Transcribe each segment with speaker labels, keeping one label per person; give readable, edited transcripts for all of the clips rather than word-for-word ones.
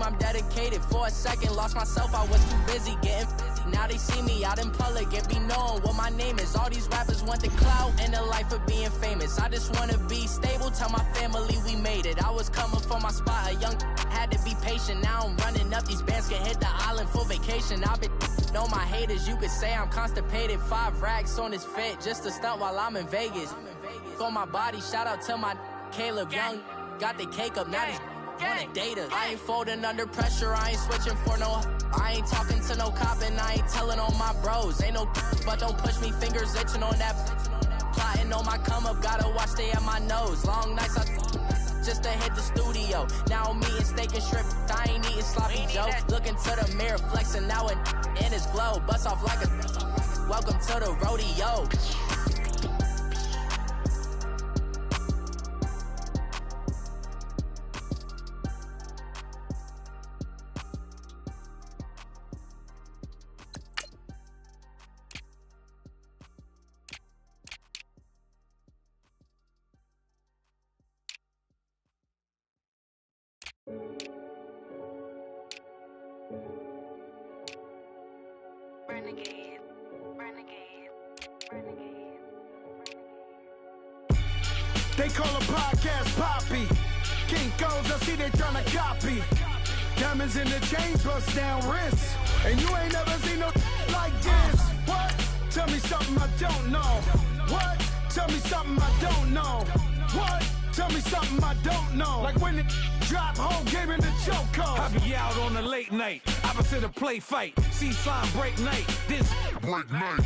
Speaker 1: I'm dedicated. For a second, lost myself, I was too busy getting now they see me out in public and be known what my name is. All these rappers want the clout and the life of being famous. I just wanna be stable, tell my family we made it. I was coming for my spot, a young had to be patient. Now I'm running up, these bands can hit the island for vacation. I've been know my haters, you could say I'm constipated. 5 racks on his fit, just to stunt while I'm in Vegas. On my body, shout out to my Caleb Young. Got the cake up, now these wanna date us. I ain't folding under pressure, I ain't switching for no. I ain't talking to no cop and I ain't telling on my bros. Ain't no but don't push me, fingers itching on that. Plotting on my come up, gotta watch stay at my nose. Long nights I just to hit the studio. Now I'm eating steak and shrimp, I ain't eating sloppy Joe. Looking to the mirror, flexing now and in his glow. Bust off like a welcome to the rodeo.
Speaker 2: Renegade, renegade, renegade.
Speaker 3: They call a podcast Poppy. Kinkos, I see they tryna copy. Diamonds in the chains, bust down wrists. And you ain't never seen no like this. What? Tell me something I don't know. What? Tell me something I don't know. What? Tell me something I don't know. Like when it drop, whole game in the chokehold.
Speaker 4: I be out on a late night, opposite a play fight. See sign break night, this break night.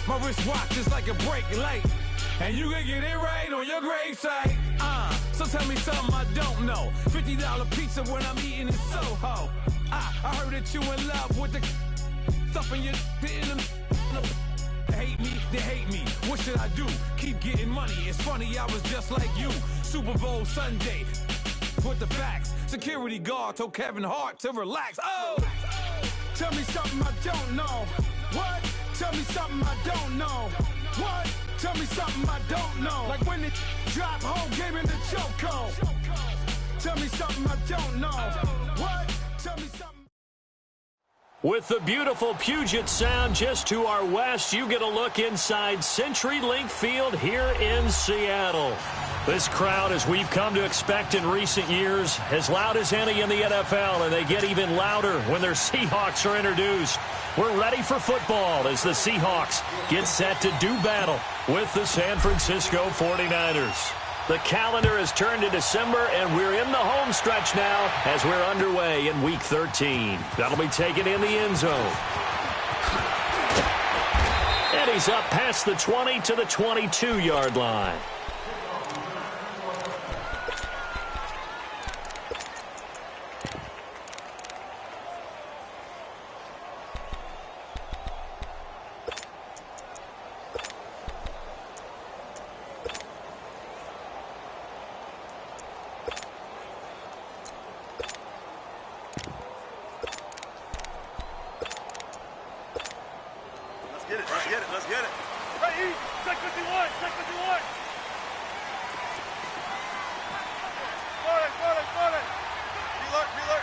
Speaker 4: My wristwatch is like a brake light. And you can get it right on your gravesite. So tell me something I don't know. $50 pizza when I'm eating in Soho. I heard that you in love with the stuff in your in them. Hate me, they hate me. What should I do? Keep getting money. It's funny, I was just like you. Super Bowl Sunday. With the facts. Security guard told Kevin Hart to relax. Oh!
Speaker 3: Tell me something I don't know. What? Tell me something I don't know. What? Tell me something I don't know. Like when it drop, whole game in the chokehold. Tell me something I don't know. What? Tell me something.
Speaker 5: With the beautiful Puget Sound just to our west, you get a look inside CenturyLink Field here in Seattle. This crowd, as we've come to expect in recent years, as loud as any in the NFL, and they get even louder when their Seahawks are introduced. We're ready for football as the Seahawks get set to do battle with the San Francisco 49ers. The calendar has turned to December, and we're in the home stretch now as we're underway in Week 13. That'll be taken in the end zone. And he's up past the 20 to the 22-yard line.
Speaker 6: Let's get it. Hey, check 51, check 51. Got it. Reload.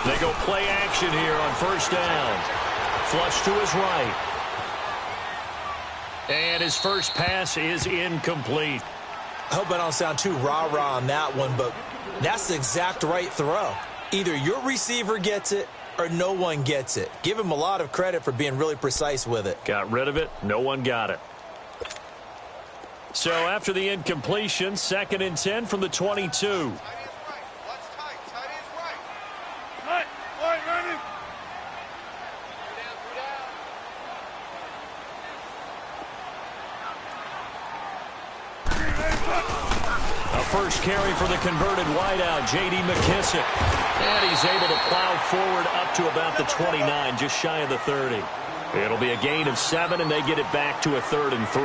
Speaker 5: They go play action here on first down. Flush to his right. And his first pass is incomplete.
Speaker 7: I hope I don't sound too rah-rah on that one, but that's the exact right throw. Either your receiver gets it or no one gets it. Give him a lot of credit for being really precise with it.
Speaker 5: Got rid of it. No one got it. So after the incompletion, 2nd and 10 from the 22. First carry for the converted wideout, J.D. McKissick. And he's able to plow forward up to about the 29, just shy of the 30. It'll be a gain of 7, and they get it back to a 3rd and 3.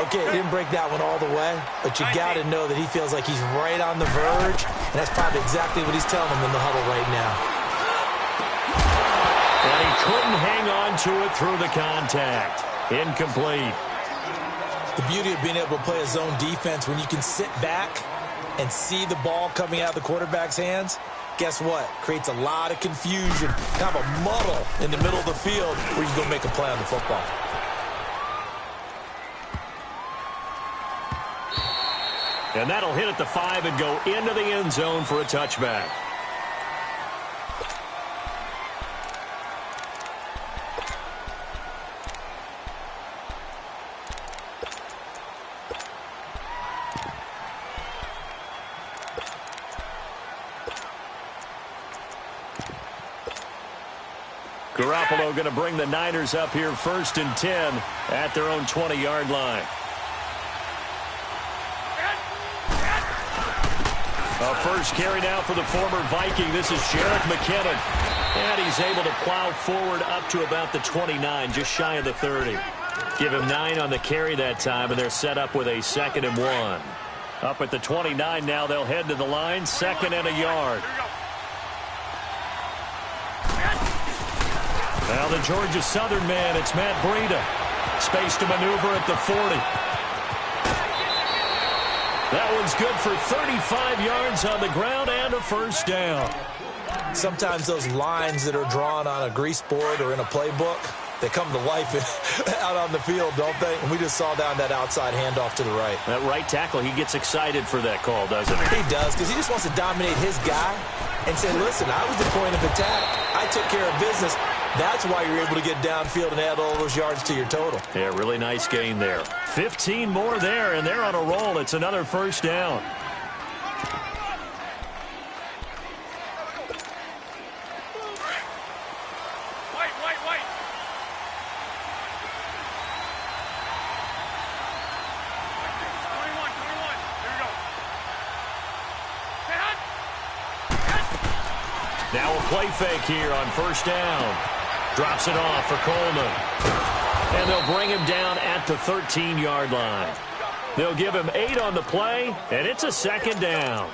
Speaker 7: Okay, didn't break that one all the way, but you got to know that he feels like he's right on the verge, and that's probably exactly what he's telling them in the huddle right now.
Speaker 5: And he couldn't hang on to it through the contact. Incomplete.
Speaker 7: The beauty of being able to play a zone defense when you can sit back and see the ball coming out of the quarterback's hands, guess what? Creates a lot of confusion, kind of a muddle in the middle of the field where you can go make a play on the football.
Speaker 5: And that'll hit at the 5 and go into the end zone for a touchback. Garoppolo going to bring the Niners up here 1st and 10 at their own 20-yard line. A first carry now for the former Viking. This is Jerick McKinnon. And he's able to plow forward up to about the 29, just shy of the 30. Give him 9 on the carry that time, and they're set up with a 2nd and 1. Up at the 29 now, they'll head to the line, 2nd and a yard. Now the Georgia Southern man, it's Matt Breida. Space to maneuver at the 40. That one's good for 35 yards on the ground and a first down.
Speaker 7: Sometimes those lines that are drawn on a grease board or in a playbook, they come to life out on the field, don't they? And we just saw down that outside handoff to the right.
Speaker 5: That right tackle, he gets excited for that call, doesn't he?
Speaker 7: He does, because he just wants to dominate his guy and say, listen, I was the point of attack. I took care of business. That's why you're able to get downfield and add all those yards to your total.
Speaker 5: Yeah, really nice gain there. 15 more there, and they're on a roll. It's another first down.
Speaker 6: Wait.
Speaker 5: Now a play fake here on first down. Drops it off for Coleman. And they'll bring him down at the 13-yard line. They'll give him 8 on the play, and it's a 2nd down.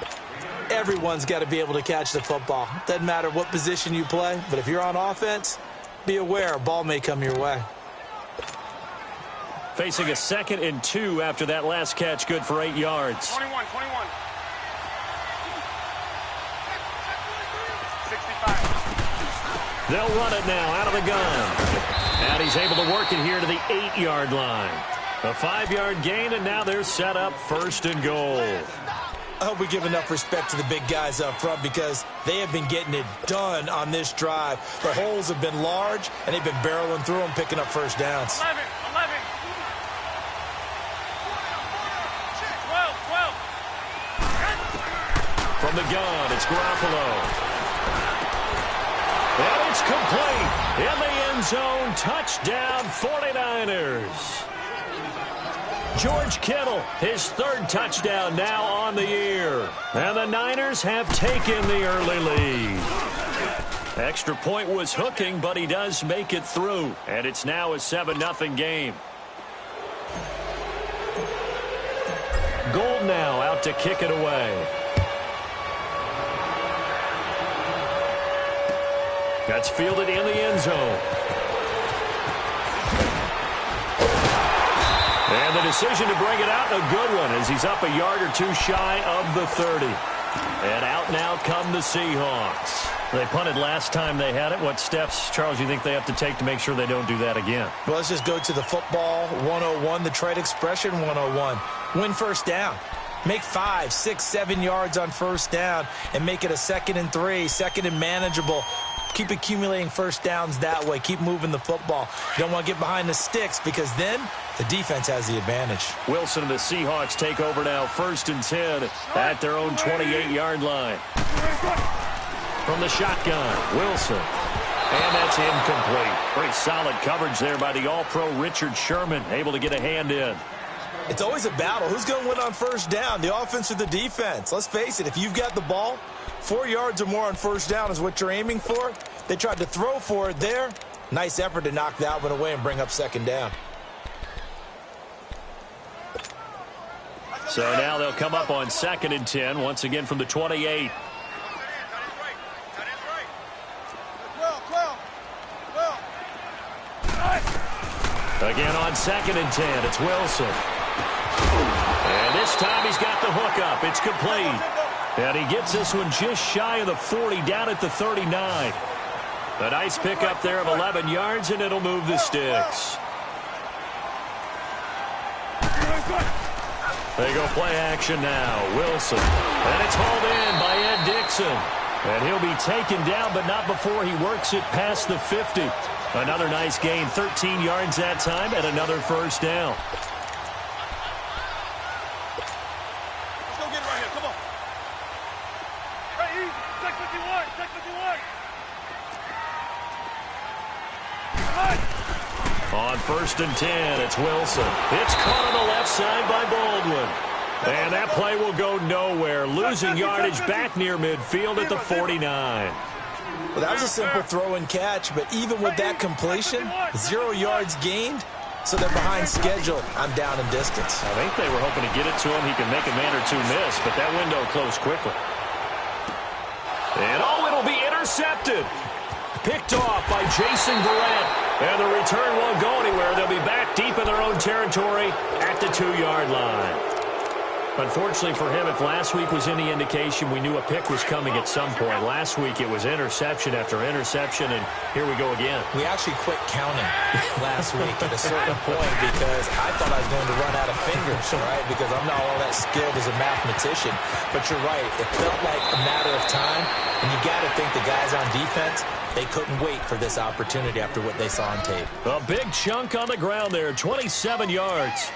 Speaker 7: Everyone's got to be able to catch the football. Doesn't matter what position you play, but if you're on offense, be aware a ball may come your way.
Speaker 5: Facing a 2nd and 2 after that last catch, good for 8 yards.
Speaker 6: 21. 65.
Speaker 5: They'll run it now out of the gun. And he's able to work it here to the 8-yard line. A 5-yard gain, and now they're set up 1st and goal.
Speaker 7: I hope we give enough respect to the big guys up front because they have been getting it done on this drive. The holes have been large, and they've been barreling through them, picking up first downs.
Speaker 6: 11. 12.
Speaker 5: From the gun, it's Garoppolo. And it's complete. In the end zone, touchdown 49ers. George Kittle, his 3rd touchdown now on the year. And the Niners have taken the early lead. Extra point was hooking, but he does make it through. And it's now a 7-0 game. Gold now out to kick it away. That's fielded in the end zone. And the decision to bring it out, a good one, as he's up a yard or 2 shy of the 30. And out now come the Seahawks. They punted last time they had it. What steps, Charles, you think they have to take to make sure they don't do that again?
Speaker 7: Well, let's just go to the football 101, the trade expression 101. Win first down. Make 5, 6, 7 yards on first down and make it a 2nd and 3, 2nd and manageable. Keep accumulating first downs that way. Keep moving the football. You don't want to get behind the sticks because then the defense has the advantage.
Speaker 5: Wilson and the Seahawks take over now 1st and 10 at their own 28-yard line. From the shotgun, Wilson. And that's incomplete. Pretty solid coverage there by the All-Pro Richard Sherman, able to get a hand in.
Speaker 7: It's always a battle. Who's going to win on first down, the offense or the defense? Let's face it, if you've got the ball, 4 yards or more on first down is what you're aiming for. They tried to throw for it there. Nice effort to knock that one away and bring up 2nd down.
Speaker 5: So now they'll come up on 2nd and 10, once again from the 28. Again on 2nd and 10, it's Wilson. And this time he's got the hook up. It's complete. And he gets this one just shy of the 40, down at the 39. A nice pickup there of 11 yards, and it'll move the sticks. They go play action now. Wilson. And it's hauled in by Ed Dixon. And he'll be taken down, but not before he works it past the 50. Another nice gain, 13 yards that time, and another first down.
Speaker 6: Let's go get it right here. Come on. Hey, easy. Check 51. Check 51.
Speaker 5: On 1st and 10, it's Wilson. It's caught on the left side by Baldwin. And that play will go nowhere. Losing yardage back near midfield at the 49.
Speaker 7: Well, that was a simple throw and catch, but even with that completion, 0 yards gained, so they're behind schedule. I'm down in distance.
Speaker 5: I think they were hoping to get it to him. He can make a man or two miss, but that window closed quickly. And it'll be intercepted. Picked off by Jason Verrett. And the return won't go anywhere. They'll be back deep in their own territory at the 2-yard line. Unfortunately for him, if last week was any indication, we knew a pick was coming at some point. Last week it was interception after interception, and here we go again.
Speaker 7: We actually quit counting last week at a certain point because I thought I was going to run out of fingers, right? Because I'm not all that skilled as a mathematician. But you're right. It felt like a matter of time, and you got to think the guys on defense, they couldn't wait for this opportunity after what they saw on tape.
Speaker 5: A big chunk on the ground there, 27 yards.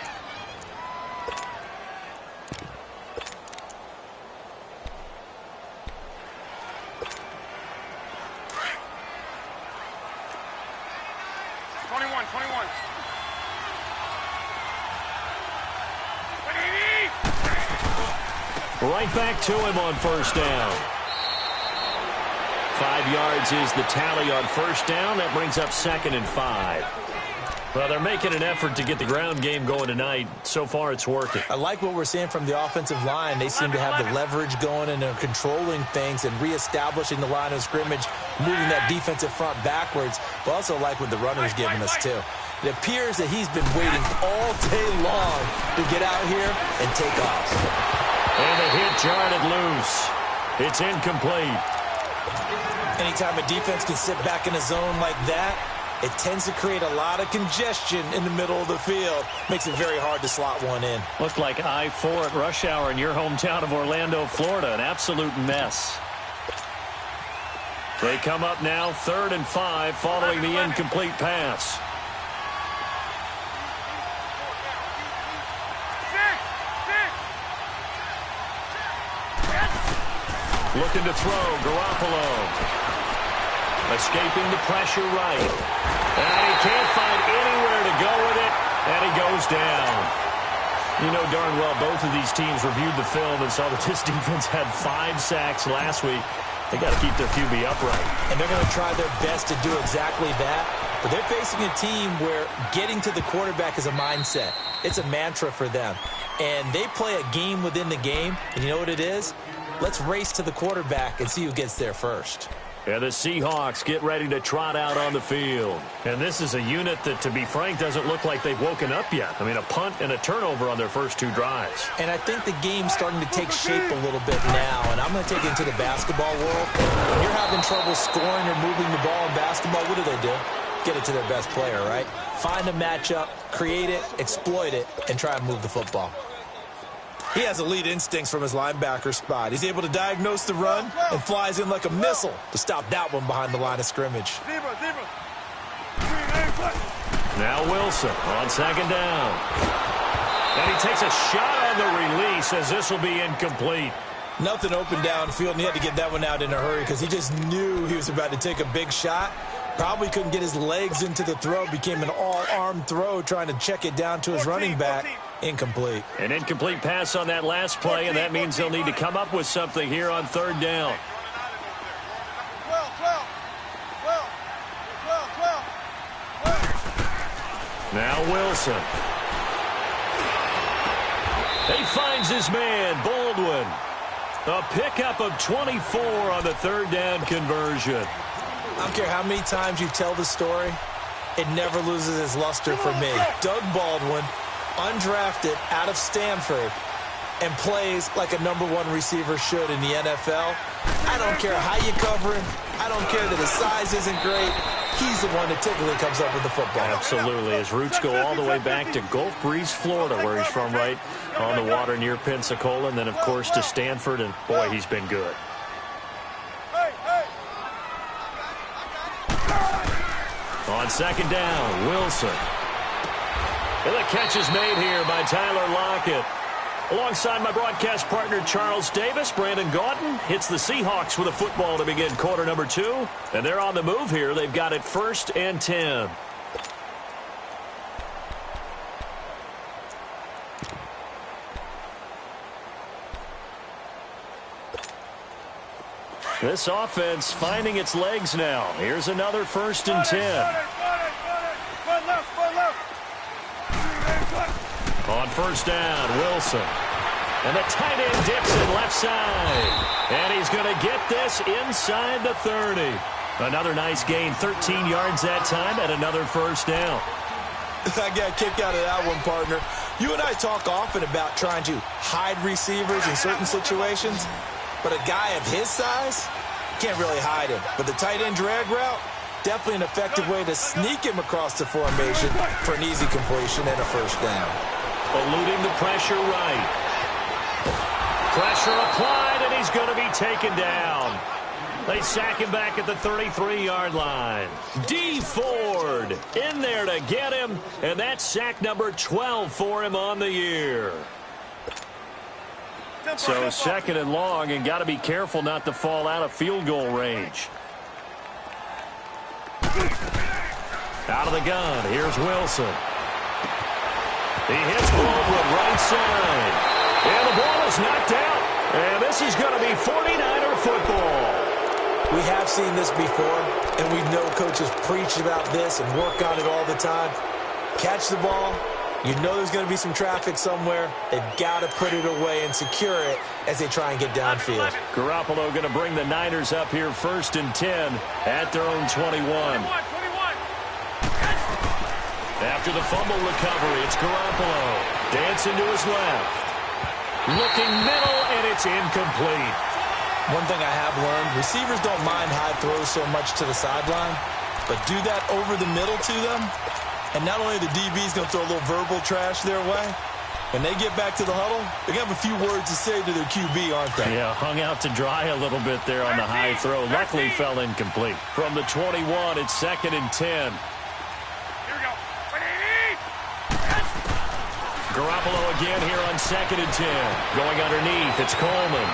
Speaker 5: Right back to him on first down. 5 yards is the tally on first down. That brings up 2nd and 5. Well, they're making an effort to get the ground game going tonight. So far, it's working.
Speaker 7: I like what we're seeing from the offensive line. They seem to have the leverage going, and they're controlling things and reestablishing the line of scrimmage, moving that defensive front backwards. But also like what the runner's giving us, too. It appears that he's been waiting all day long to get out here and take off.
Speaker 5: And the hit jarred it loose. It's incomplete.
Speaker 7: Anytime a defense can sit back in a zone like that, it tends to create a lot of congestion in the middle of the field. Makes it very hard to slot one in.
Speaker 5: Looked like I-4 at rush hour in your hometown of Orlando, Florida. An absolute mess. They come up now 3rd and 5 following the incomplete pass. Looking to throw, Garoppolo. Escaping the pressure right. And he can't find anywhere to go with it, and he goes down. You know darn well both of these teams reviewed the film and saw that this defense had 5 sacks last week. They got to keep their QB upright.
Speaker 7: And they're going to try their best to do exactly that. But they're facing a team where getting to the quarterback is a mindset. It's a mantra for them. And they play a game within the game. And you know what it is? Let's race to the quarterback and see who gets there first.
Speaker 5: And the Seahawks get ready to trot out on the field. And this is a unit that, to be frank, doesn't look like they've woken up yet. I mean, a punt and a turnover on their first 2 drives.
Speaker 7: And I think the game's starting to take shape a little bit now. And I'm going to take it into the basketball world. When you're having trouble scoring or moving the ball in basketball, what do? Get it to their best player, right? Find a matchup, create it, exploit it, and try and move the football. He has elite instincts from his linebacker spot. He's able to diagnose the run and flies in like a missile to stop that one behind the line of scrimmage.
Speaker 5: Now Wilson on 2nd down. And he takes a shot on the release as this will be incomplete.
Speaker 7: Nothing open downfield, and he had to get that one out in a hurry because he just knew he was about to take a big shot. Probably couldn't get his legs into the throw. Became an all-arm throw trying to check it down to his running back. Incomplete.
Speaker 5: An incomplete pass on that last play, and that means they'll need to come up with something here on 3rd down. Now Wilson. He finds his man, Baldwin. A pickup of 24 on the 3rd down conversion.
Speaker 7: I don't care how many times you tell the story, it never loses its luster for me. Doug Baldwin, undrafted out of Stanford, and plays like a #1 receiver should in the NFL. I don't care how you cover him. I don't care that his size isn't great. He's the one that typically comes up with the football.
Speaker 5: Absolutely. His roots go all the way back to Gulf Breeze, Florida, where he's from, right on the water near Pensacola, and then, of course, to Stanford, and, boy, he's been good. On second down, Wilson. And the catch is made here by Tyler Lockett. Alongside my broadcast partner, Charles Davis, Brandon Gaudin hits the Seahawks with a football to begin quarter number 2. And they're on the move here. They've got it 1st and 10. This offense finding its legs now. Here's another 1st and 10. On first down, Wilson. And the tight end Dixon left side. And he's going to get this inside the 30. Another nice gain, 13 yards that time, and another 1st down.
Speaker 7: I got a kick out of that one, partner. You and I talk often about trying to hide receivers in certain situations, but a guy of his size can't really hide him. But the tight end drag route, definitely an effective way to sneak him across the formation for an easy completion and a 1st down.
Speaker 5: Eluding the pressure right. Pressure applied, and he's going to be taken down. They sack him back at the 33-yard line. D. Ford in there to get him, and that's sack number 12 for him on the year. So 2nd and long, and got to be careful not to fall out of field goal range. Out of the gun, here's Wilson. He hits Goldwyn right side. And the ball is knocked out. And this is going to be 49er football.
Speaker 7: We have seen this before, and we know coaches preach about this and work on it all the time. Catch the ball. You know there's going to be some traffic somewhere. They've got to put it away and secure it as they try and get downfield.
Speaker 5: Garoppolo going to bring the Niners up here 1st and 10 at their own 21. After the fumble recovery, it's Garoppolo. Dancing to his left. Looking middle, and it's incomplete.
Speaker 7: One thing I have learned, receivers don't mind high throws so much to the sideline, but do that over the middle to them, and not only the DB's going to throw a little verbal trash their way, when they get back to the huddle, they're going to have a few words to say to their QB, aren't they?
Speaker 5: Yeah, hung out to dry a little bit there on the high throw. Luckily fell incomplete. From the 21, it's 2nd and 10. Garoppolo again here on 2nd and 10. Going underneath, it's Coleman.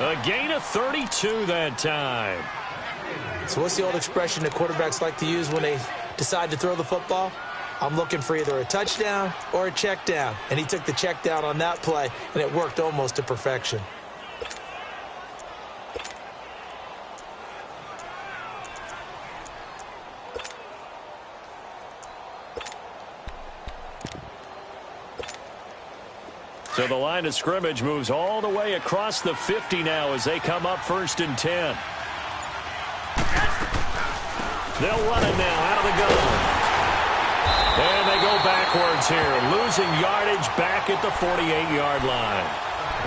Speaker 5: A gain of 32 that time.
Speaker 7: So what's the old expression that quarterbacks like to use when they decide to throw the football? I'm looking for either a touchdown or a check down. And he took the check down on that play, and it worked almost to perfection.
Speaker 5: So the line of scrimmage moves all the way across the 50 now as they come up 1st and 10. They'll run it now out of the gun. And they go backwards here, losing yardage back at the 48-yard line.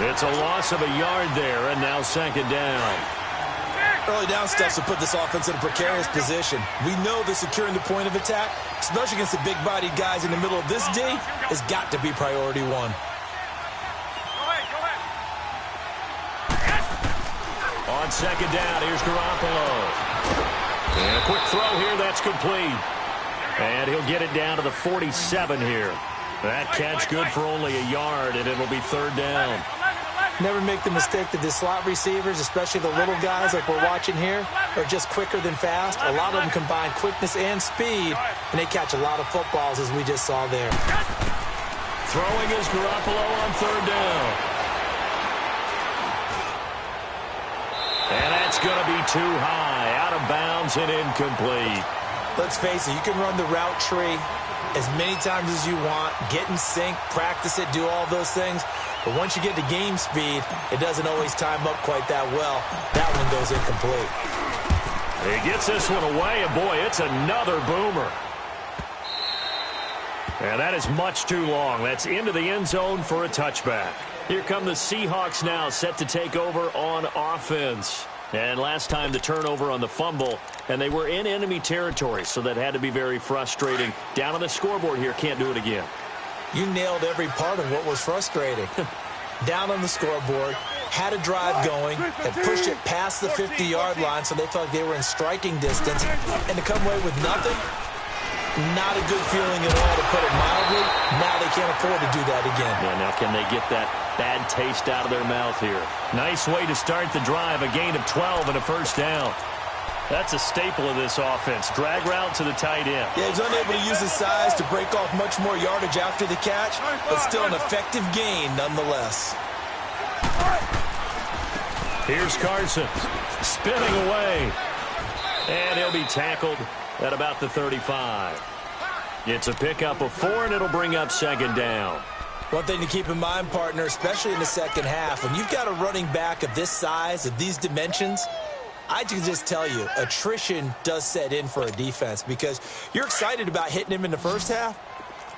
Speaker 5: It's a loss of a yard there, and now 2nd down.
Speaker 7: Early down steps to put this offense in a precarious position. We know that securing the point of attack, especially against the big-bodied guys in the middle of this D, has got to be priority 1.
Speaker 5: On 2nd down, here's Garoppolo. And a quick throw here, that's complete. And he'll get it down to the 47 here. That catch good for only a yard, and it'll be 3rd down.
Speaker 7: Never make the mistake that the slot receivers, especially the little guys like we're watching here, are just quicker than fast. A lot of them combine quickness and speed, and they catch a lot of footballs, as we just saw there.
Speaker 5: Throwing is Garoppolo on 3rd down. And that's going to be too high, out of bounds and incomplete.
Speaker 7: Let's face it, you can run the route tree as many times as you want, get in sync, practice it, do all those things. But once you get to game speed, it doesn't always time up quite that well. That one goes incomplete.
Speaker 5: He gets this one away, and boy, it's another boomer. And that is much too long. That's into the end zone for a touchback. Here come the Seahawks now, set to take over on offense. And last time the turnover on the fumble, and they were in enemy territory, so that had to be very frustrating. Down on the scoreboard here, can't do it again.
Speaker 7: You nailed every part of what was frustrating. Down on the scoreboard, had a drive going, had pushed it past the 50-yard line, so they felt like they were in striking distance, and to come away with nothing, not a good feeling at all, to put it mildly. Now they can't afford to do that again.
Speaker 5: Yeah, now can they get that bad taste out of their mouth here? Nice way to start the drive, a gain of 12 and a first down. That's a staple of this offense. Drag route to the tight end.
Speaker 7: Yeah, he's unable to use his size to break off much more yardage after the catch, but still an effective gain nonetheless.
Speaker 5: Here's Carson, spinning away. And he'll be tackled at about the 35. It's a pickup of 4, and it'll bring up second down.
Speaker 7: One thing to keep in mind, partner, especially in the second half, when you've got a running back of this size, of these dimensions, I can just tell you, attrition does set in for a defense because you're excited about hitting him in the first half.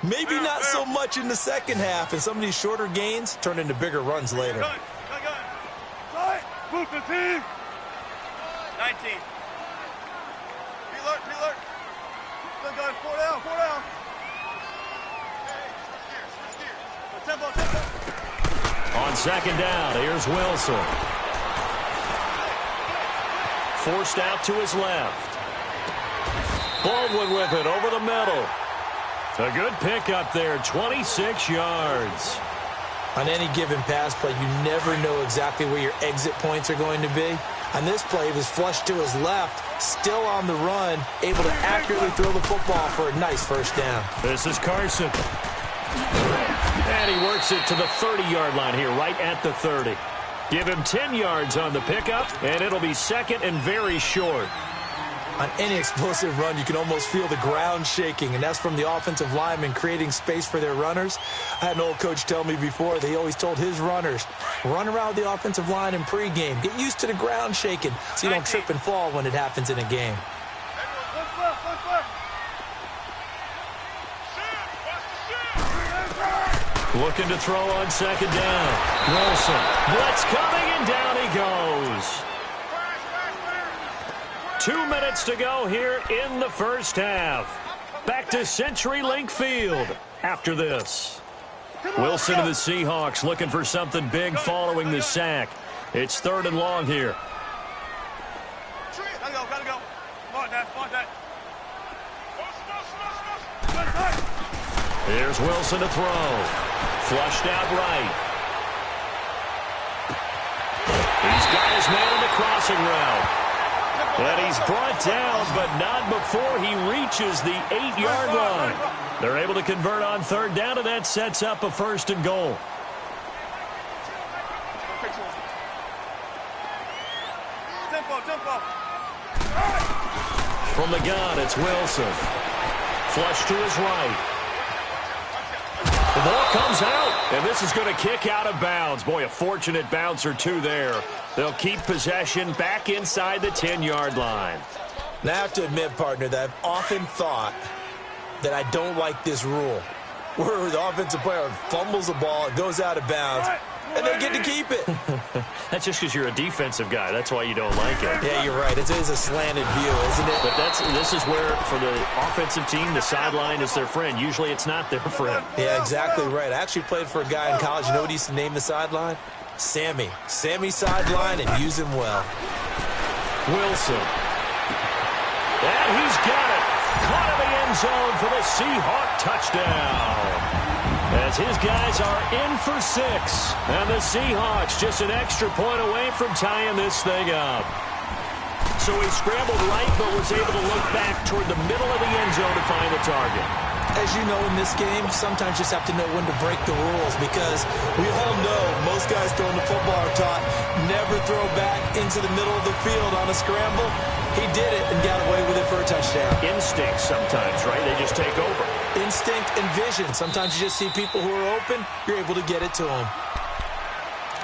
Speaker 7: Maybe not so much in the second half, and some of these shorter gains turn into bigger runs later.
Speaker 6: Move the team. 19. Alert. Good guys, 4 down. Tempo.
Speaker 5: On second down, here's Wilson. Forced out to his left. Baldwin with it over the middle. A good pickup there, 26 yards.
Speaker 7: On any given pass play, you never know exactly where your exit points are going to be. On this play, he was flushed to his left, still on the run, able to accurately throw the football for a nice first down.
Speaker 5: This is Carson. And he works it to the 30-yard line here, right at the 30. Give him 10 yards on the pickup, and it'll be second and very short.
Speaker 7: On any explosive run, you can almost feel the ground shaking, and that's from the offensive linemen creating space for their runners. I had an old coach tell me before, they always told his runners, run around the offensive line in pregame. Get used to the ground shaking so you don't trip and fall when it happens in a game.
Speaker 5: Looking to throw on second down. Wilson, blitz coming, and down he goes. 2 minutes to go here in the first half. Back to CenturyLink Field after this. Wilson and the Seahawks looking for something big following the sack. It's 3rd and long here.
Speaker 6: Gotta go. Come on, Dad.
Speaker 5: Here's Wilson to throw. Flushed out right. He's got his man in the crossing route. And he's brought down, but not before he reaches the 8-yard line. They're able to convert on 3rd down, and that sets up a 1st and goal.
Speaker 6: Tempo.
Speaker 5: From the gun, it's Wilson. Flush to his right. The ball comes out, and this is going to kick out of bounds. Boy, a fortunate bounce or two there. They'll keep possession back inside the 10-yard line.
Speaker 7: Now, I have to admit, partner, that I've often thought that I don't like this rule, where the offensive player fumbles the ball, it goes out of bounds, and they get to keep it.
Speaker 5: That's just because you're a defensive guy. That's why you don't like it.
Speaker 7: Yeah, you're right. It is a slanted view, isn't it?
Speaker 5: But this is where, for the offensive team, the sideline is their friend. Usually it's not their friend.
Speaker 7: Yeah, exactly right. I actually played for a guy in college. You know what he used to name the sideline? Sammy. Sammy sideline, and use him well.
Speaker 5: Wilson. And he's got it. Caught in the end zone for the Seahawk touchdown. As his guys are in for 6. And the Seahawks just an extra point away from tying this thing up. So he scrambled right, but was able to look back toward the middle of the end zone to find the target.
Speaker 7: As you know, in this game, sometimes you just have to know when to break the rules because we all know most guys throwing the football are taught never throw back into the middle of the field on a scramble. He did it and got away with it for a touchdown.
Speaker 5: Instinct sometimes, right? They just take over.
Speaker 7: Instinct and vision. Sometimes you just see people who are open, you're able to get it to them.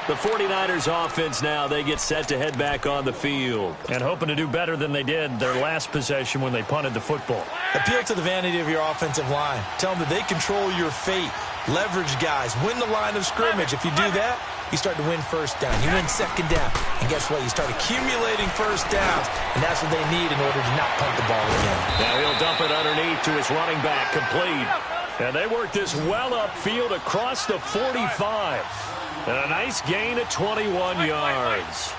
Speaker 5: The 49ers offense now, they get set to head back on the field.
Speaker 8: And hoping to do better than they did their last possession when they punted the football.
Speaker 7: Appeal to the vanity of your offensive line. Tell them that they control your fate. Leverage guys. Win the line of scrimmage. If you do that, you start to win first down. You win second down. And guess what? You start accumulating first downs. And that's what they need in order to not punt the ball again.
Speaker 5: Now he'll dump it underneath to his running back. Complete. And they work this well upfield across the 45. And a nice gain of 21 yards.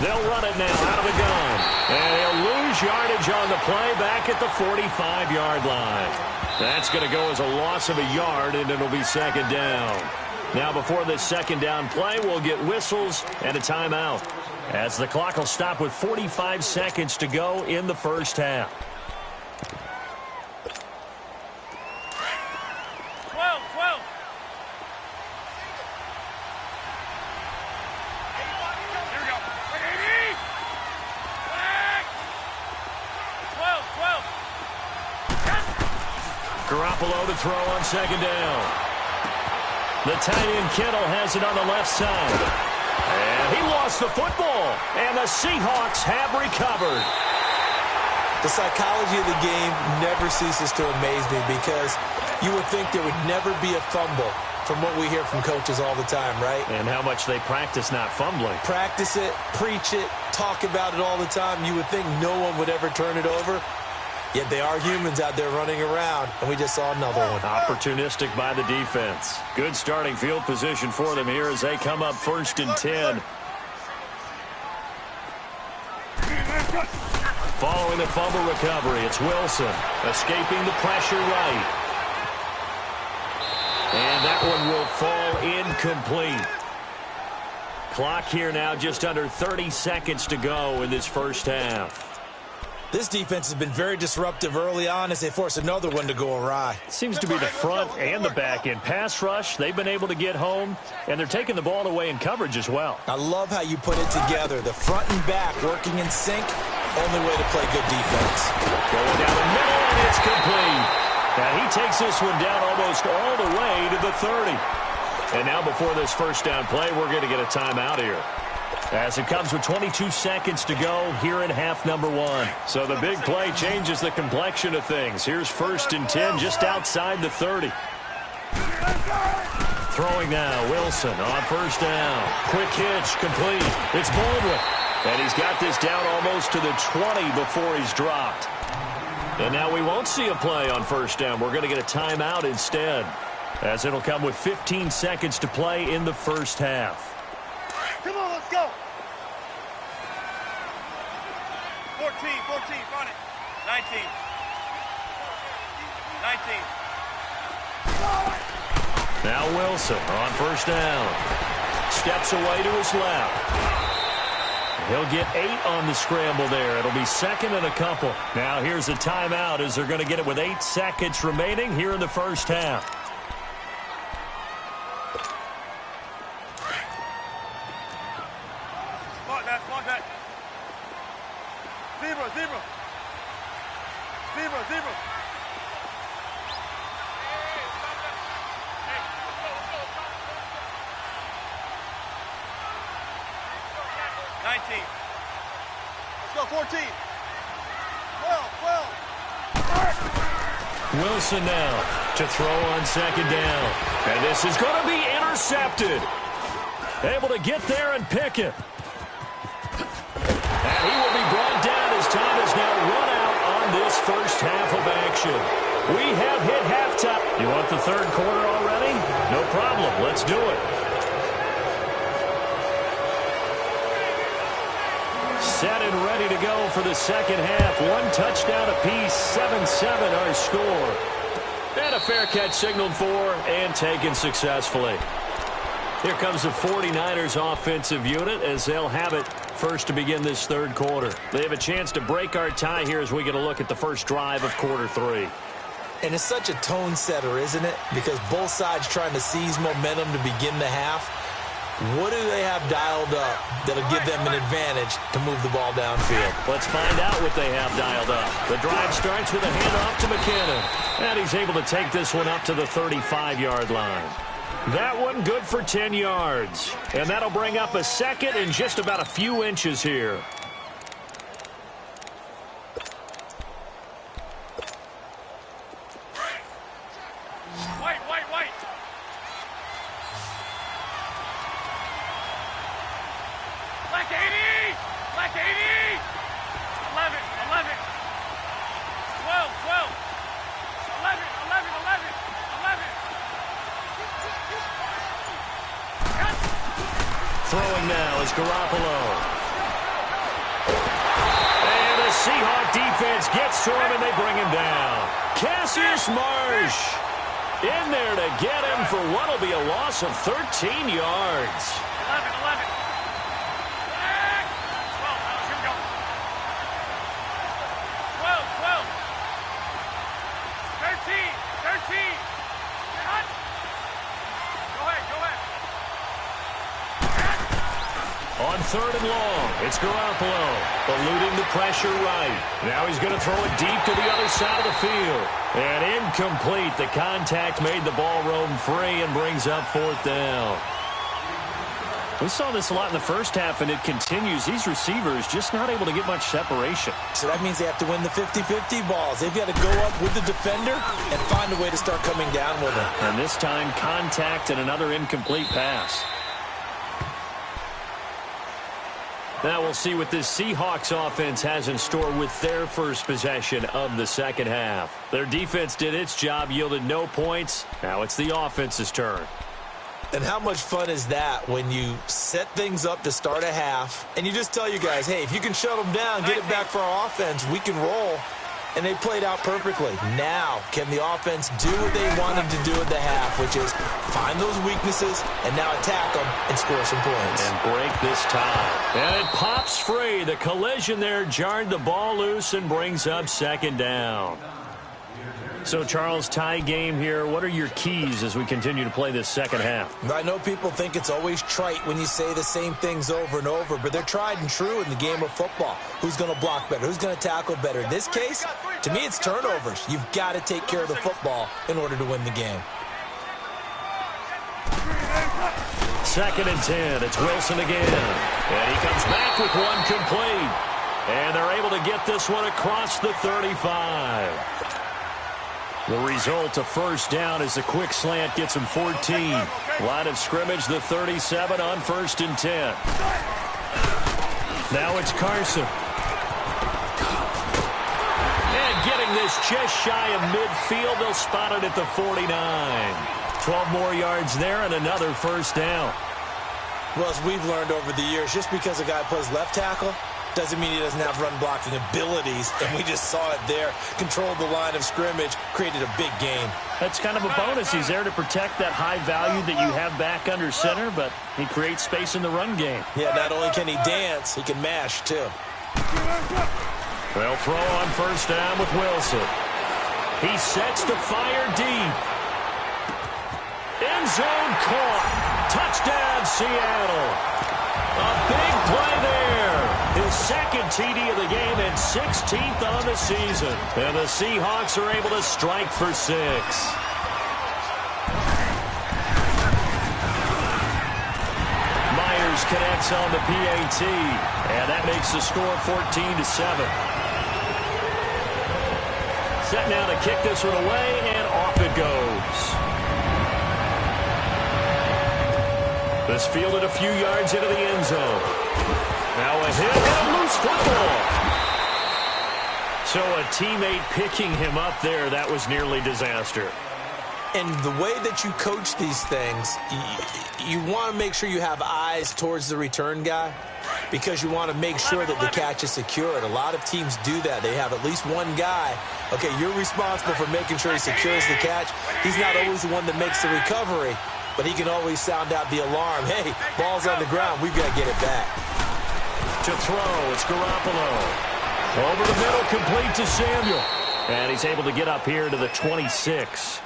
Speaker 5: They'll run it now out of the gun. And he'll lose yardage on the play back at the 45-yard line. That's going to go as a loss of a yard, and it'll be second down. Now before this second down play, we'll get whistles and a timeout, as the clock will stop with 45 seconds to go in the first half.
Speaker 6: 12. Here we go. 12.
Speaker 5: Garoppolo to throw on second down. The tight end Kittle has it on the left side. And he lost the football. And the Seahawks have recovered.
Speaker 7: The psychology of the game never ceases to amaze me, because you would think there would never be a fumble from what we hear from coaches all the time, right?
Speaker 5: And how much they practice not fumbling.
Speaker 7: Practice it, preach it, talk about it all the time. You would think no one would ever turn it over. Yet they are humans out there running around, and we just saw another one.
Speaker 5: Opportunistic by the defense. Good starting field position for them here as they come up 1st and 10. Following the fumble recovery, it's Wilson escaping the pressure right. And that one will fall incomplete. Clock here now just under 30 seconds to go in this first half.
Speaker 7: This defense has been very disruptive early on as they force another one to go awry.
Speaker 8: Seems to be the front and the back end. Pass rush, they've been able to get home, and they're taking the ball away in coverage as well.
Speaker 7: I love how you put it together. The front and back working in sync, only way to play good defense.
Speaker 5: Going down the middle, and it's complete. And he takes this one down almost all the way to the 30. And now before this first down play, we're going to get a timeout here, as it comes with 22 seconds to go here in half number 1. So the big play changes the complexion of things. Here's 1st and 10 just outside the 30. Throwing now, Wilson on first down. Quick hitch, complete. It's Baldwin. And he's got this down almost to the 20 before he's dropped. And now we won't see a play on first down. We're going to get a timeout instead, as it'll come with 15 seconds to play in the first half.
Speaker 6: Come on, let's go. 14, run it. 19. 19.
Speaker 5: Now Wilson on first down. Steps away to his left. He'll get 8 on the scramble there. It'll be second and a couple. Now here's a timeout as they're going to get it with 8 seconds remaining here in the first half.
Speaker 6: Spot that. Zebra. 19. Let's go, 14. 12.
Speaker 5: Wilson now to throw on second down. And this is going to be intercepted. Able to get there and pick it. And he will be brought down as time is now run out on this first half of action. We have hit halftime. You want the third quarter already? No problem. Let's do it. Set and ready to go for the second half. 1 touchdown apiece, 7-7 our score. And a fair catch signaled for and taken successfully. Here comes the 49ers offensive unit as they'll have it first to begin this third quarter. They have a chance to break our tie here as we get a look at the first drive of quarter 3.
Speaker 7: And it's such a tone setter, isn't it? Because both sides trying to seize momentum to begin the half. What do they have dialed up that'll give them an advantage to move the ball downfield?
Speaker 8: Let's find out what they have dialed up. The drive starts with a handoff to McKinnon. And he's able to take this one up to the 35-yard line. That one good for 10 yards. And that'll bring up a second and just about a few inches here. Throwing now is Garoppolo. And the Seahawks defense gets to him, and they bring him down. Cassius Marsh in there to get him for what will be a loss of 13 yards.
Speaker 6: 11. 13. Cut. Go ahead.
Speaker 8: On 3rd and long, it's Garoppolo, eluding the pressure right. Now he's going to throw it deep to the other side of the field. And incomplete. The contact made the ball roam free and brings up 4th down. We saw this a lot in the first half, and it continues. These receivers just not able to get much separation.
Speaker 7: So that means they have to win the 50-50 balls. They've got to go up with the defender and find a way to start coming down with him.
Speaker 8: And this time, contact and another incomplete pass. Now we'll see what this Seahawks offense has in store with their first possession of the second half. Their defense did its job, yielded no points. Now it's the offense's turn.
Speaker 7: And how much fun is that when you set things up to start a half and you just tell you guys, hey, if you can shut them down, get it back for our offense, we can roll. And they played out perfectly. Now, can the offense do what they wanted to do at the half, which is find those weaknesses and now attack them and score some points.
Speaker 8: And break this tie. And it pops free. The collision there jarred the ball loose and brings up 2nd down. So, Charles, tie game here. What are your keys as we continue to play this second half?
Speaker 7: I know people think it's always trite when you say the same things over and over, but they're tried and true in the game of football. Who's going to block better? Who's going to tackle better? In this case, to me, it's turnovers. You've got to take care of the football in order to win the game.
Speaker 8: 2nd and 10. It's Wilson again. And he comes back with one complete. And they're able to get this one across the 35. The result, a 1st down, as the quick slant gets him 14. Line of scrimmage, the 37 on 1st and 10. Now it's Carson. And getting this just shy of midfield, they'll spot it at the 49. 12 more yards there and another 1st down.
Speaker 7: Well, as we've learned over the years, just because a guy plays left tackle doesn't mean he doesn't have run-blocking abilities, and we just saw it there. Controlled the line of scrimmage, created a big game.
Speaker 8: That's kind of a bonus. He's there to protect that high value that you have back under center, but he creates space in the run game.
Speaker 7: Yeah, not only can he dance, he can mash, too.
Speaker 8: They'll throw on 1st down with Wilson. He sets to fire deep. End zone caught. Touchdown, Seattle. A big play there. His 2nd TD of the game and 16th on the season. And the Seahawks are able to strike for 6. Myers connects on the PAT. And that makes the score 14-7. Set now to kick this one away, and off it goes. This fielded a few yards into the end zone. Now a hit and a loose football. So a teammate picking him up there, that was nearly disaster.
Speaker 7: And the way that you coach these things, you want to make sure you have eyes towards the return guy because you want to make sure that the catch is secured. A lot of teams do that. They have at least one guy. Okay, you're responsible for making sure he secures the catch. He's not always the one that makes the recovery, but he can always sound out the alarm. Hey, ball's on the ground. We've got to get it back.
Speaker 8: To throw, it's Garoppolo. Over the middle, complete to Samuel. And he's able to get up here to the 26.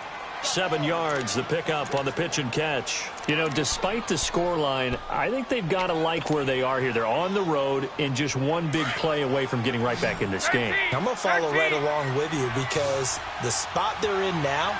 Speaker 5: 7 yards, the pickup on the pitch and catch. You know, despite the scoreline, I think they've got to like where they are here. They're on the road and just one big play away from getting right back in this game.
Speaker 7: I'm going to follow right along with you because the spot they're in now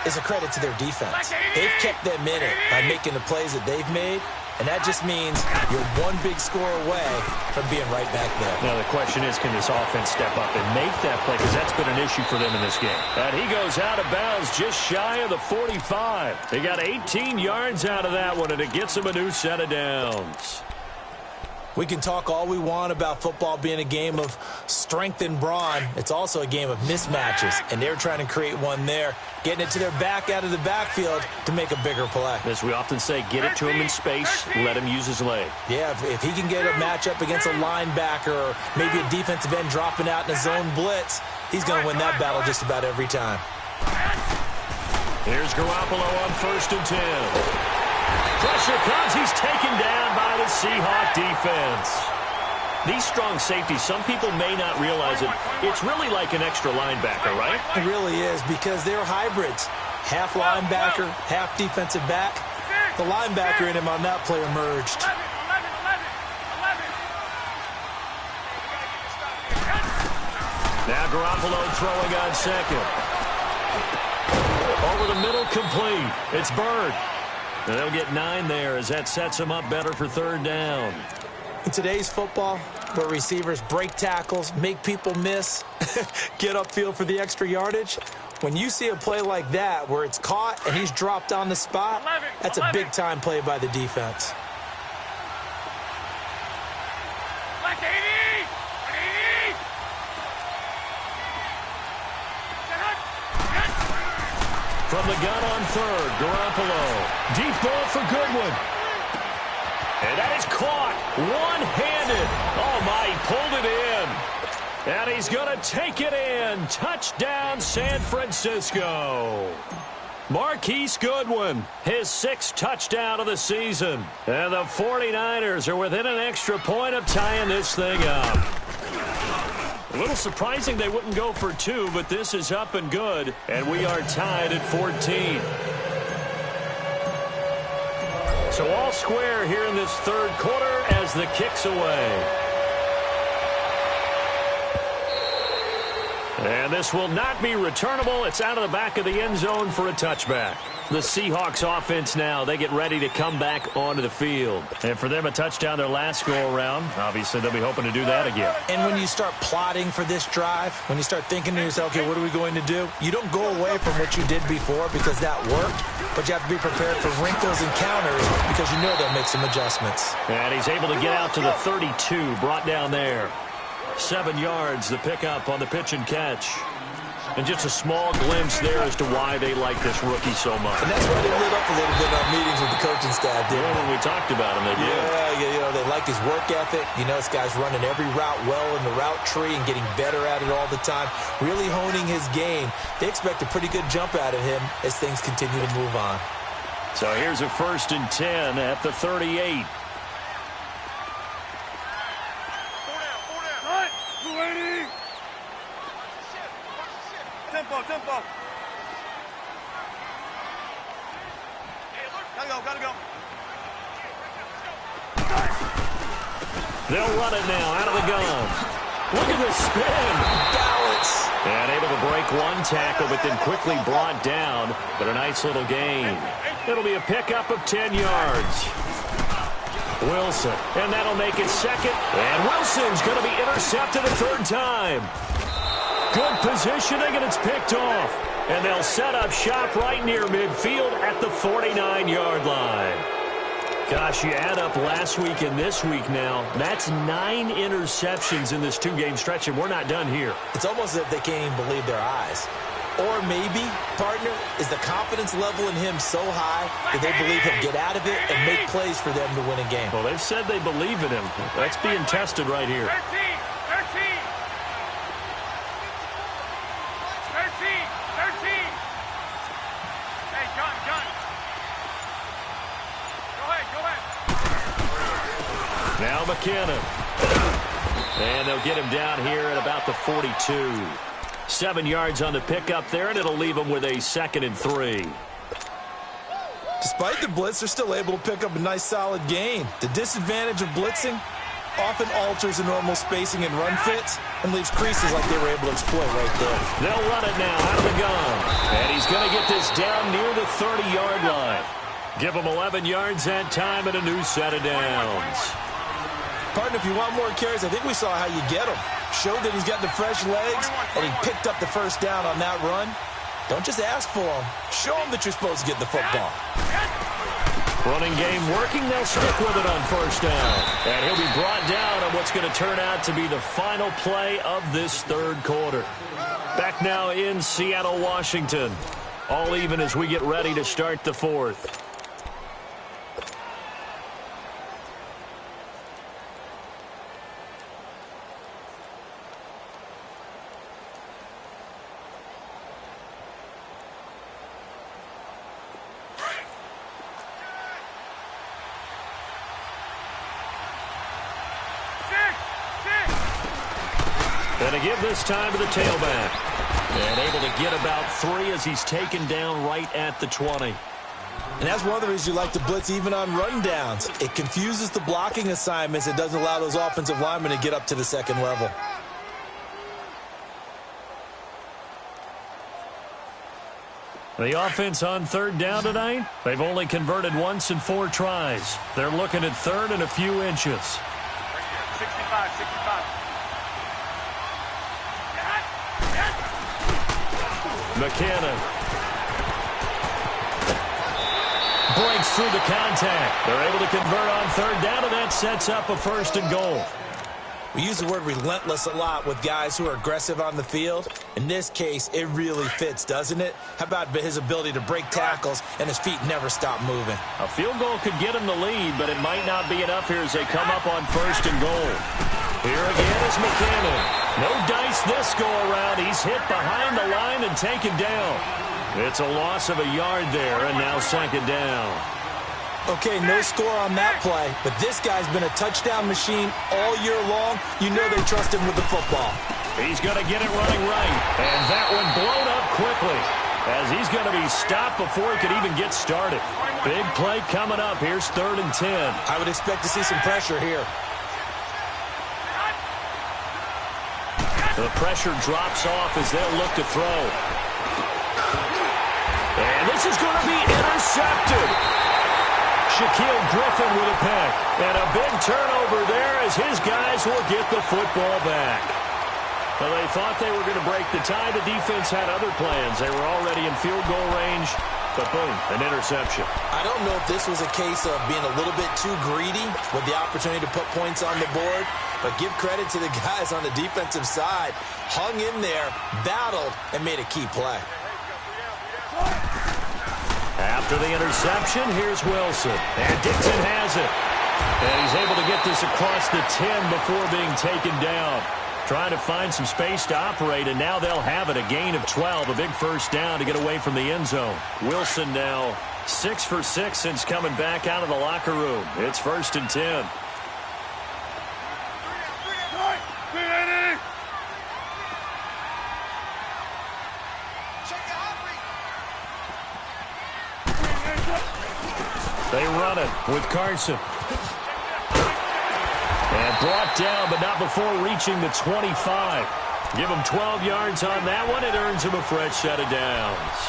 Speaker 7: is a credit to their defense. They've kept them in it by making the plays that they've made, and that just means you're one big score away from being right back there.
Speaker 5: Now the question is, can this offense step up and make that play? Because that's been an issue for them in this game. And he goes out of bounds just shy of the 45. They got 18 yards out of that one, and it gets them a new set of downs.
Speaker 7: We can talk all we want about football being a game of strength and brawn. It's also a game of mismatches, and they're trying to create one there, getting it to their back out of the backfield to make a bigger play.
Speaker 5: As we often say, get it to him in space, let him use his leg.
Speaker 7: Yeah, if he can get a matchup against a linebacker or maybe a defensive end dropping out in a zone blitz, he's going to win that battle just about every time.
Speaker 5: Here's Garoppolo on 1st and 10. Pressure comes. He's taken down by the Seahawks defense. These strong safeties, some people may not realize it. It's really like an extra linebacker, right?
Speaker 7: It really is because they're hybrids. Half linebacker, half defensive back. The linebacker in him on that play emerged.
Speaker 5: Now Garoppolo throwing on 2nd. Over the middle, complete. It's Bird. And they'll get 9 there as that sets them up better for 3rd down.
Speaker 7: In today's football, where receivers break tackles, make people miss, get upfield for the extra yardage, when you see a play like that where it's caught and he's dropped on the spot, that's a big-time play by the defense.
Speaker 5: From the gun on 3rd, Garoppolo. Deep ball for Goodwin. And that is caught one-handed. Oh, my, he pulled it in. And he's going to take it in. Touchdown, San Francisco. Marquise Goodwin, his 6th touchdown of the season. And the 49ers are within an extra point of tying this thing up. A little surprising they wouldn't go for 2, but this is up and good, and we are tied at 14. So all square here in this 3rd quarter as the kick's away. And this will not be returnable. It's out of the back of the end zone for a touchback. The Seahawks offense now, they get ready to come back onto the field. And for them, a touchdown their last go-around. Obviously, they'll be hoping to do that again.
Speaker 7: And when you start plotting for this drive, when you start thinking to yourself, okay, what are we going to do? You don't go away from what you did before because that worked, but you have to be prepared for wrinkles and counters because you know they'll make some adjustments.
Speaker 5: And he's able to get out to the 32, brought down there. 7 yards, the pickup on the pitch and catch. And just a small glimpse there as to why they like this rookie so much.
Speaker 7: And that's why they lit up a little bit in our meetings with the coaching staff, didn't they?
Speaker 5: When we talked about him, they did.
Speaker 7: Yeah, you know, they like his work ethic. You know, this guy's running every route well in the route tree and getting better at it all the time, really honing his game. They expect a pretty good jump out of him as things continue to move on.
Speaker 5: So here's a 1st and 10 at the 38.
Speaker 6: Tempo. Gotta go.
Speaker 5: They'll run it now out of the gun. Look at this spin.
Speaker 7: Balance.
Speaker 5: And able to break one tackle, but then quickly brought down. But a nice little gain. It'll be a pickup of 10 yards. Wilson. And that'll make it 2nd. And Wilson's going to be intercepted a 3rd time. Good positioning, and it's picked off. And they'll set up shop right near midfield at the 49-yard line. Gosh, you add up last week and this week now. That's 9 interceptions in this 2-game stretch, and we're not done here.
Speaker 7: It's almost as if they can't even believe their eyes. Or maybe, partner, is the confidence level in him so high that they believe he'll get out of it and make plays for them to win a game.
Speaker 5: Well, they've said they believe in him. That's being tested right here.
Speaker 6: 13. Hey, gun. Go ahead.
Speaker 5: Now McKinnon. And they'll get him down here at about the 42. 7 yards on the pickup there, and it'll leave them with a 2nd and 3.
Speaker 7: Despite the blitz, they're still able to pick up a nice solid gain. The disadvantage of blitzing often alters the normal spacing and run fits and leaves creases like they were able to exploit right there.
Speaker 5: They'll run it now out of the gun. And he's going to get this down near the 30-yard line. Give him 11 yards that time and a new set of downs.
Speaker 7: Partner, if you want more carries, I think we saw how you get him. Showed that he's got the fresh legs, and he picked up the first down on that run. Don't just ask for him. Show him that you're supposed to get the football.
Speaker 5: Running game working. They'll stick with it on first down. And he'll be brought down on what's going to turn out to be the final play of this third quarter. Back now in Seattle, Washington. All even as we get ready to start the fourth. Going to give this time to the tailback. And able to get about 3 as he's taken down right at the 20.
Speaker 7: And that's one of the reasons you like to blitz even on rundowns. It confuses the blocking assignments. It doesn't allow those offensive linemen to get up to the second level.
Speaker 5: The offense on third down tonight, they've only converted once in 4 tries. They're looking at third and a few inches.
Speaker 6: 65, 65.
Speaker 5: McKinnon breaks through the contact. They're able to convert on third down, and that sets up a 1st and goal.
Speaker 7: We use the word relentless a lot with guys who are aggressive on the field. In this case, it really fits, doesn't it? How about his ability to break tackles and his feet never stop moving?
Speaker 5: A field goal could get him the lead, but it might not be enough here as they come up on 1st and goal. Here again is McKinnon. No dice this go-around. He's hit behind the line and taken down. It's a loss of a yard there, and now 2nd down.
Speaker 7: Okay, no score on that play, but this guy's been a touchdown machine all year long. You know they trust him with the football.
Speaker 5: He's going to get it running right, and that one blown up quickly as he's going to be stopped before he could even get started. Big play coming up. Here's 3rd and 10.
Speaker 7: I would expect to see some pressure here.
Speaker 5: The pressure drops off as they'll look to throw. And this is going to be intercepted. Shaquille Griffin with a pick. And a big turnover there as his guys will get the football back. Well, they thought they were going to break the tie. The defense had other plans. They were already in field goal range. But boom, an interception.
Speaker 7: I don't know if this was a case of being a little bit too greedy with the opportunity to put points on the board. But give credit to the guys on the defensive side. Hung in there, battled, and made a key play.
Speaker 5: After the interception, here's Wilson. And Dixon has it. And he's able to get this across the 10 before being taken down. Trying to find some space to operate, and now they'll have it. A gain of 12, a big 1st down to get away from the end zone. Wilson now 6 for 6 since coming back out of the locker room. It's 1st and 10. They run it with Carson. And brought down, but not before reaching the 25. Give him 12 yards on that one. It earns him a fresh set of downs.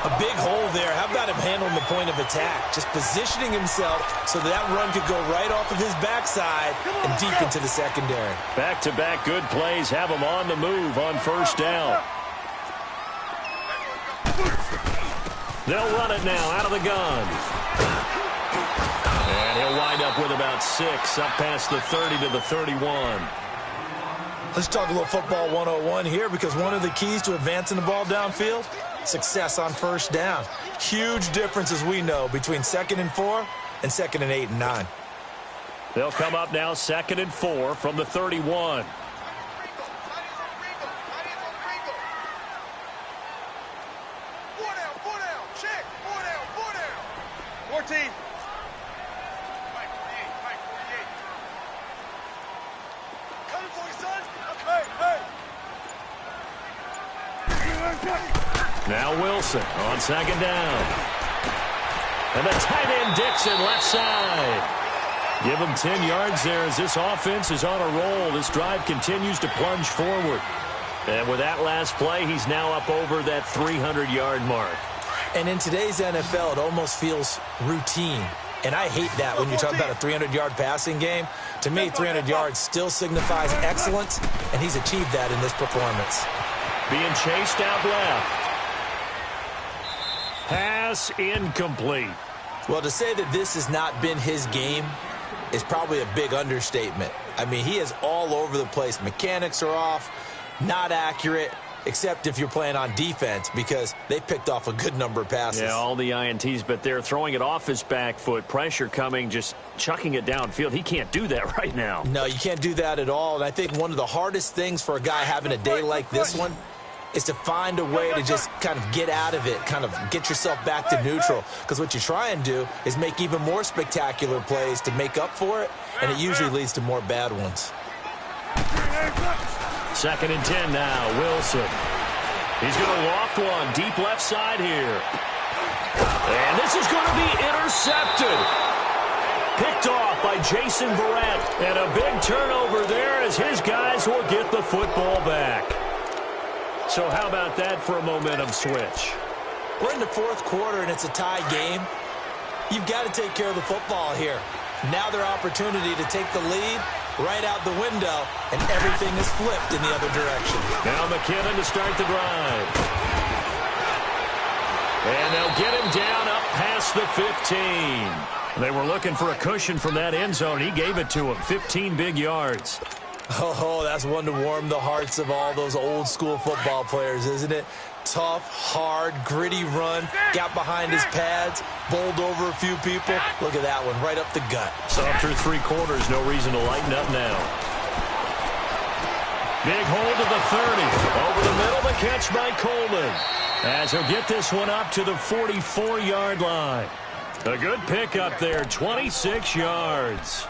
Speaker 7: A big hole there. How about him handling the point of attack? Just positioning himself so that run could go right off of his backside and deep into the secondary.
Speaker 5: Back-to-back good plays have him on the move on 1st down. They'll run it now out of the gun. And he'll wind up with about 6, up past the 30 to the 31.
Speaker 7: Let's talk a little football 101 here, because one of the keys to advancing the ball downfield, success on 1st down. Huge difference, as we know, between 2nd and 4 and 2nd and 8 and 9.
Speaker 5: They'll come up now 2nd and 4 from the 31.
Speaker 8: Now Wilson on second down. And the tight end Dixon left side. Give him 10 yards there as this offense is on a roll. This drive continues to plunge forward. And with that last play, he's now up over that 300-yard mark.
Speaker 7: And in today's NFL, it almost feels routine. And I hate that when you talk about a 300-yard passing game. To me, 300 yards still signifies excellence, and he's achieved that in this performance.
Speaker 8: Being chased out left. Pass incomplete.
Speaker 7: Well, to say that this has not been his game is probably a big understatement. I mean, he is all over the place. Mechanics are off, not accurate, except if you're playing on defense, because they picked off a good number of passes.
Speaker 8: Yeah, all the INTs, but they're throwing it off his back foot. Pressure coming, just chucking it downfield. He can't do that right now.
Speaker 7: No, you can't do that at all. And I think one of the hardest things for a guy having a day like this one is to find a way to just kind of get out of it, kind of get yourself back to neutral. Because what you try and do is make even more spectacular plays to make up for it, and it usually leads to more bad ones.
Speaker 8: 2nd and 10 now, Wilson. He's going to loft one, deep left side here. And this is going to be intercepted. Picked off by Jason Verrett. And a big turnover there as his guys will get the football back. So how about that for a momentum switch?
Speaker 7: We're in the 4th quarter, and it's a tie game. You've got to take care of the football here. Now their opportunity to take the lead right out the window, and everything is flipped in the other direction.
Speaker 8: Now McKinnon to start the drive. And they'll get him down up past the 15. They were looking for a cushion from that end zone. He gave it to him, 15 big yards.
Speaker 7: Oh, that's one to warm the hearts of all those old-school football players, isn't it? Tough, hard, gritty run, got behind his pads, bowled over a few people. Look at that one, right up the gut.
Speaker 8: So after 3 quarters, no reason to lighten up now. Big hold of the 30. Over the middle, the catch by Coleman. As he'll get this one up to the 44-yard line. A good pickup there, 26 yards.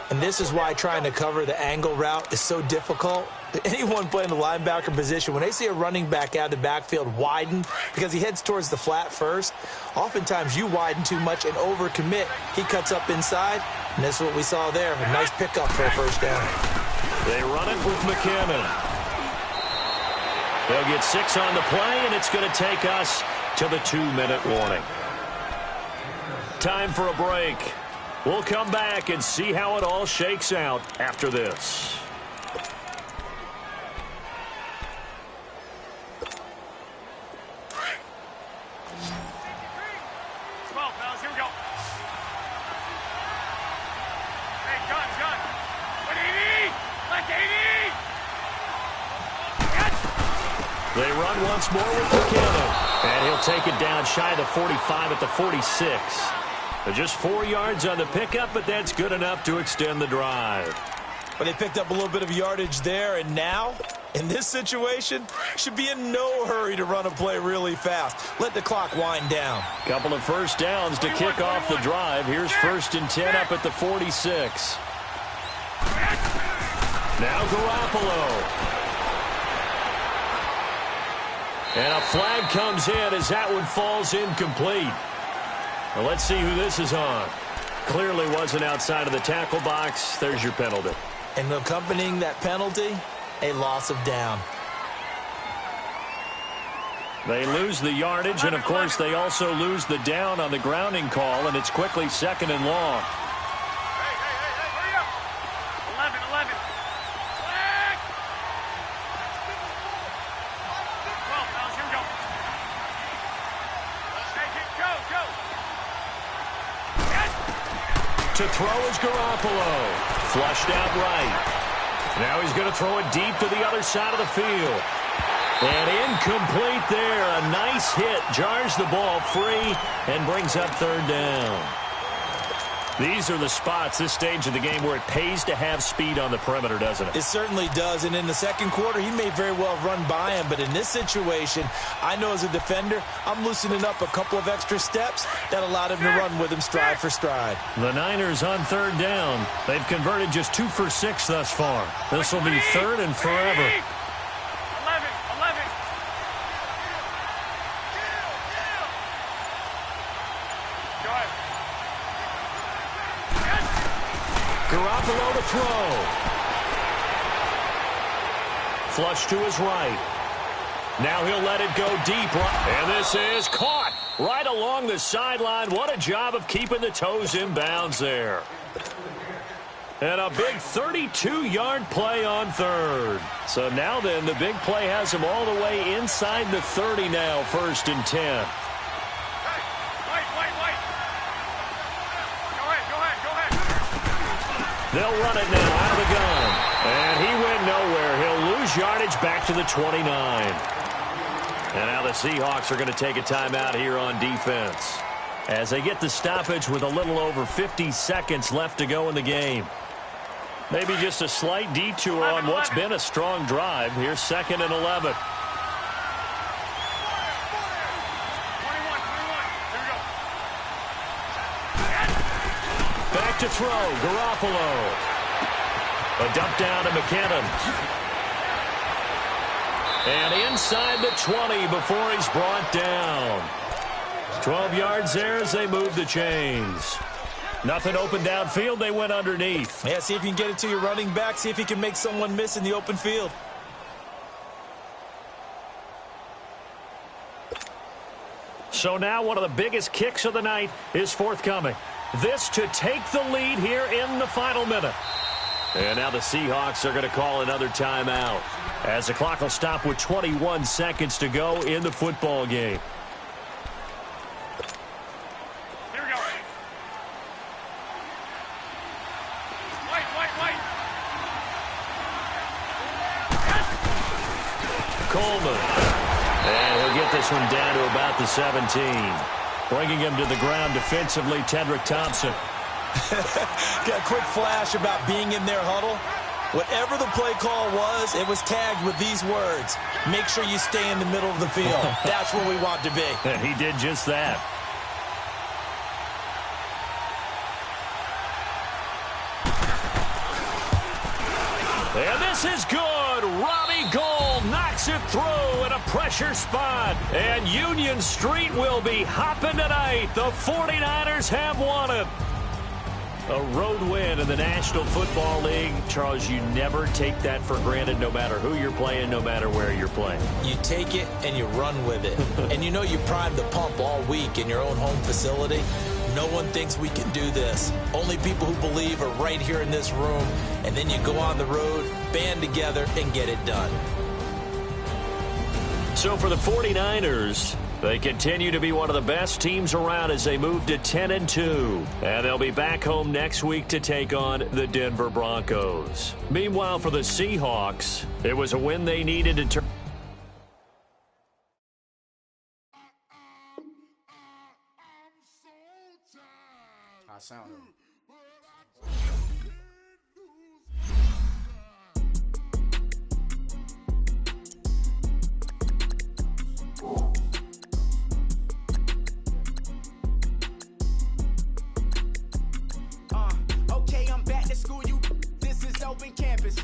Speaker 7: And this is why trying to cover the angle route is so difficult. Anyone playing the linebacker position, when they see a running back out of the backfield widen because he heads towards the flat first, oftentimes you widen too much and overcommit. He cuts up inside, and that's what we saw there. A nice pickup for a first down.
Speaker 8: They run it with McKinnon. They'll get 6 on the play, and it's going to take us to the 2-minute warning. Time for a break. We'll come back and see how it all shakes out after this. They run once more with McKinnon. And he'll take it down shy of the 45 at the 46. Just 4 yards on the pickup, but that's good enough to extend the drive.
Speaker 7: But they picked up a little bit of yardage there, and now, in this situation, should be in no hurry to run a play really fast. Let the clock wind down.
Speaker 8: Couple of first downs to kick off the drive. Here's 1st and 10 up at the 46. Now Garoppolo. And a flag comes in as that one falls incomplete. Well, let's see who this is on. Clearly wasn't outside of the tackle box. There's your penalty.
Speaker 7: And accompanying that penalty, a loss of down.
Speaker 8: They lose the yardage, and, of course, they also lose the down on the grounding call, and it's quickly 2nd and long.
Speaker 6: Hurry up. 11. Flag. 12, fellas, here we go. Take it, go.
Speaker 8: To throw is Garoppolo. Flushed out right. Now he's going to throw it deep to the other side of the field. And incomplete there. A nice hit. Jars the ball free and brings up 3rd down. These are the spots, this stage of the game, where it pays to have speed on the perimeter, doesn't it?
Speaker 7: It certainly does. And in the 2nd quarter, he may very well run by him. But in this situation, I know as a defender, I'm loosening up a couple of extra steps that allowed him to run with him stride for stride.
Speaker 8: The Niners on 3rd down. They've converted just 2 for 6 thus far. This will be 3rd and forever.
Speaker 6: 11.
Speaker 5: Garoppolo to throw. Flush to his right. Now he'll let it go deep. And this is caught right along the sideline. What a job of keeping the toes in bounds there. And a big 32-yard play on third. So now then, the big play has him all the way inside the 30 now, 1st and 10.
Speaker 6: Hey, wait. Go ahead.
Speaker 5: They'll run it now out of the gun. And he went nowhere. He'll lose yardage back to the 29. And now the Seahawks are going to take a timeout here on defense, as they get the stoppage with a little over 50 seconds left to go in the game. Maybe just a slight detour on what's been a strong drive. Here's 2nd and 11.
Speaker 6: 21. Here we go.
Speaker 5: Back to throw. Garoppolo. A dump down to McKinnon. And inside the 20 before he's brought down. 12 yards there as they move the chains. Nothing open downfield. They went underneath.
Speaker 7: Yeah, see if you can get it to your running back. See if you can make someone miss in the open field.
Speaker 5: So now one of the biggest kicks of the night is forthcoming. This to take the lead here in the final minute. And now the Seahawks are going to call another timeout, as the clock will stop with 21 seconds to go in the football game.
Speaker 6: Here we go. Wait.
Speaker 5: Coleman. And he'll get this one down to about the 17. Bringing him to the ground defensively, Tedrick Thompson.
Speaker 7: Got a quick flash about being in their huddle. Whatever the play call was, it was tagged with these words: make sure you stay in the middle of the field. That's where we want to be.
Speaker 5: And he did just that. And this is good. Robbie Gould knocks it through in a pressure spot. And Union Street will be hopping tonight. The 49ers have won it. A road win in the National Football League. Charles, you never take that for granted, no matter who you're playing, no matter where you're playing.
Speaker 7: You take it and you run with it. And you know you primed the pump all week in your own home facility. No one thinks we can do this. Only people who believe are right here in this room. And then you go on the road, band together, and get it done.
Speaker 5: So for the 49ers, they continue to be one of the best teams around as they move to 10-2. And they'll be back home next week to take on the Denver Broncos. Meanwhile, for the Seahawks, it was a win they needed to turn.
Speaker 9: I sound it.
Speaker 10: Okay, I'm back to school, this is open campus.